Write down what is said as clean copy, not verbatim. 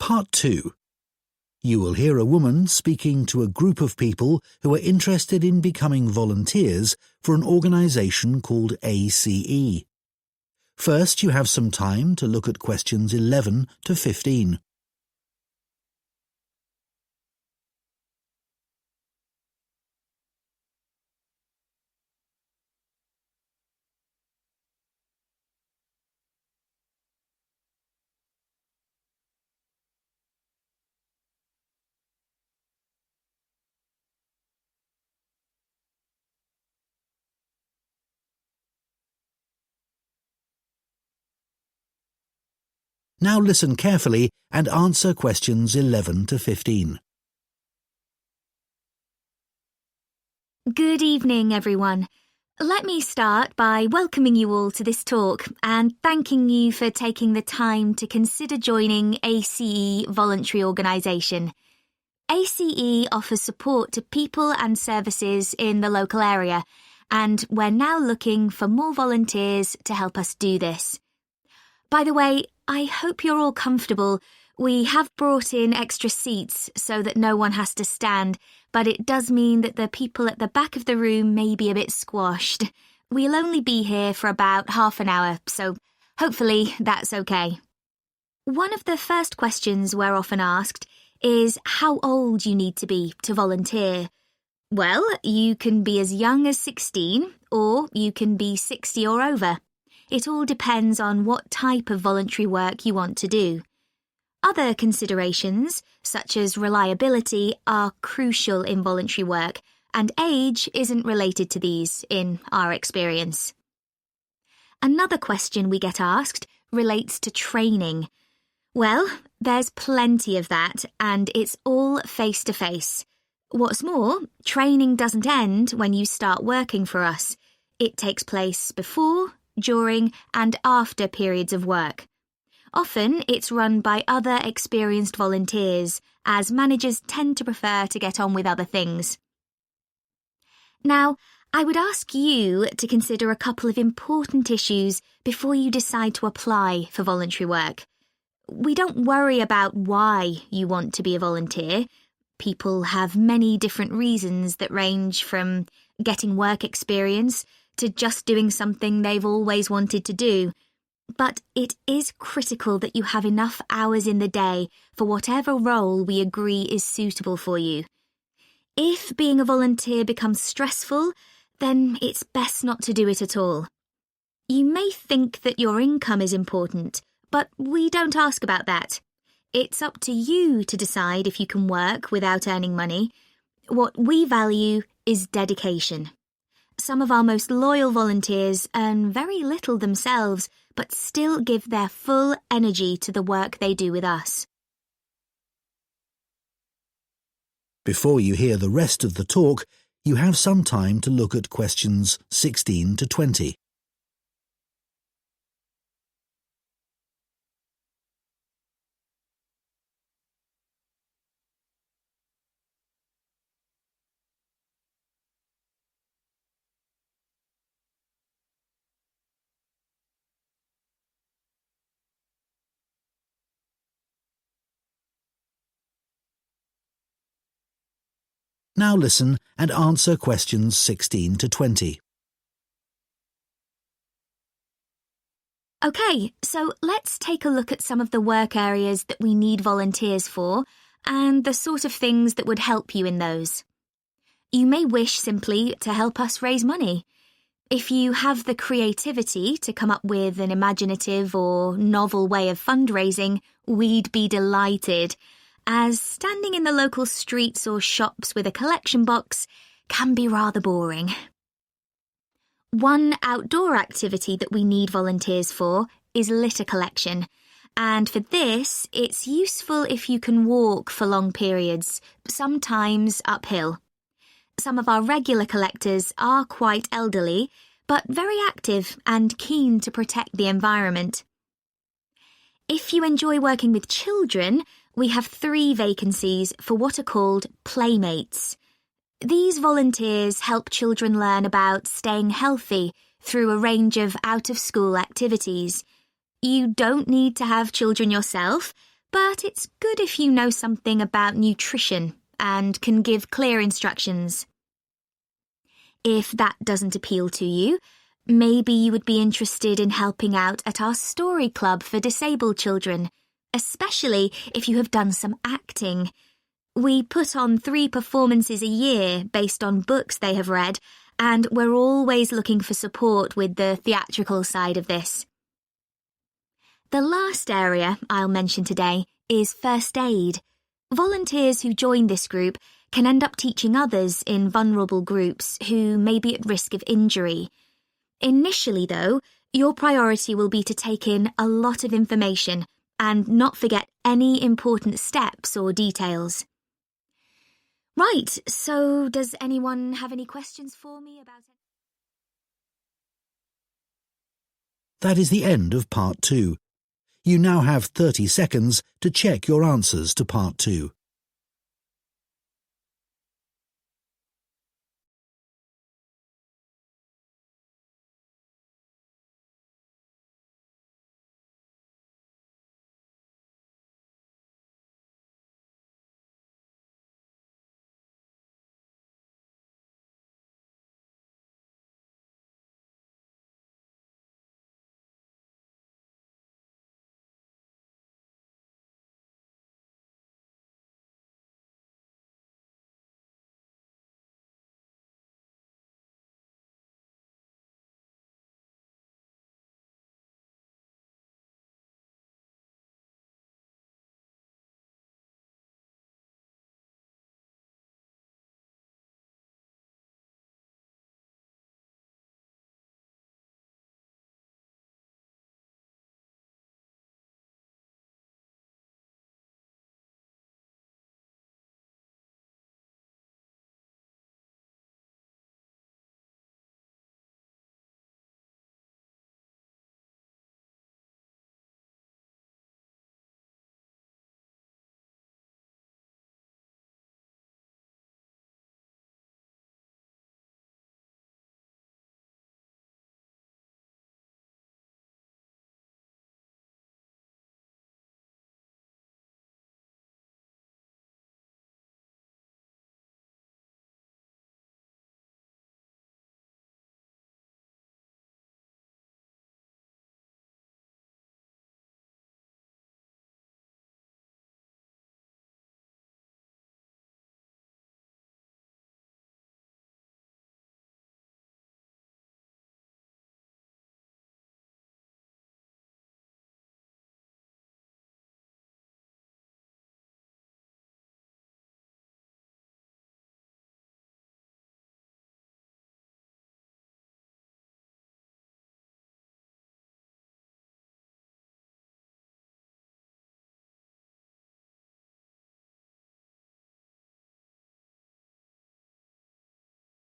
Part 2. You will hear a woman speaking to a group of people who are interested in becoming volunteers for an organisation called ACE. First, you have some time to look at questions 11 to 15. Now listen carefully and answer questions 11 to 15. Good evening, everyone. Let me start by welcoming you all to this talk and thanking you for taking the time to consider joining ACE Voluntary Organisation. ACE offers support to people and services in the local area, and we're now looking for more volunteers to help us do this. By the way, I hope you're all comfortable. We have brought in extra seats so that no one has to stand, but it does mean that the people at the back of the room may be a bit squashed. We'll only be here for about half an hour, so hopefully that's okay. One of the first questions we're often asked is how old you need to be to volunteer. Well, you can be as young as 16, or you can be 60 or over. It all depends on what type of voluntary work you want to do. Other considerations, such as reliability, are crucial in voluntary work, and age isn't related to these, in our experience. Another question we get asked relates to training. Well, there's plenty of that, and it's all face-to-face. What's more, training doesn't end when you start working for us. It takes place before, during and after periods of work. Often it's run by other experienced volunteers, as managers tend to prefer to get on with other things. Now, I would ask you to consider a couple of important issues before you decide to apply for voluntary work. We don't worry about why you want to be a volunteer. People have many different reasons that range from getting work experience to just doing something they've always wanted to do. But it is critical that you have enough hours in the day for whatever role we agree is suitable for you. If being a volunteer becomes stressful, then it's best not to do it at all. You may think that your income is important, but we don't ask about that. It's up to you to decide if you can work without earning money. What we value is dedication. Some of our most loyal volunteers earn very little themselves, but still give their full energy to the work they do with us. Before you hear the rest of the talk, you have some time to look at questions 16 to 20. Now listen and answer questions 16 to 20. Okay, so let's take a look at some of the work areas that we need volunteers for and the sort of things that would help you in those. You may wish simply to help us raise money. If you have the creativity to come up with an imaginative or novel way of fundraising, we'd be delighted, as standing in the local streets or shops with a collection box can be rather boring. One outdoor activity that we need volunteers for is litter collection, and for this it's useful if you can walk for long periods, sometimes uphill. Some of our regular collectors are quite elderly, but very active and keen to protect the environment. If you enjoy working with children, we have 3 vacancies for what are called playmates. These volunteers help children learn about staying healthy through a range of out-of-school activities. You don't need to have children yourself, but it's good if you know something about nutrition and can give clear instructions. If that doesn't appeal to you, maybe you would be interested in helping out at our story club for disabled children, especially if you have done some acting. We put on 3 performances a year based on books they have read, and we're always looking for support with the theatrical side of this. The last area I'll mention today is first aid. Volunteers who join this group can end up teaching others in vulnerable groups who may be at risk of injury. Initially, though, your priority will be to take in a lot of information and not forget any important steps or details. Right, so does anyone have any questions for me about it? That is the end of Part 2. You now have 30 seconds to check your answers to Part 2.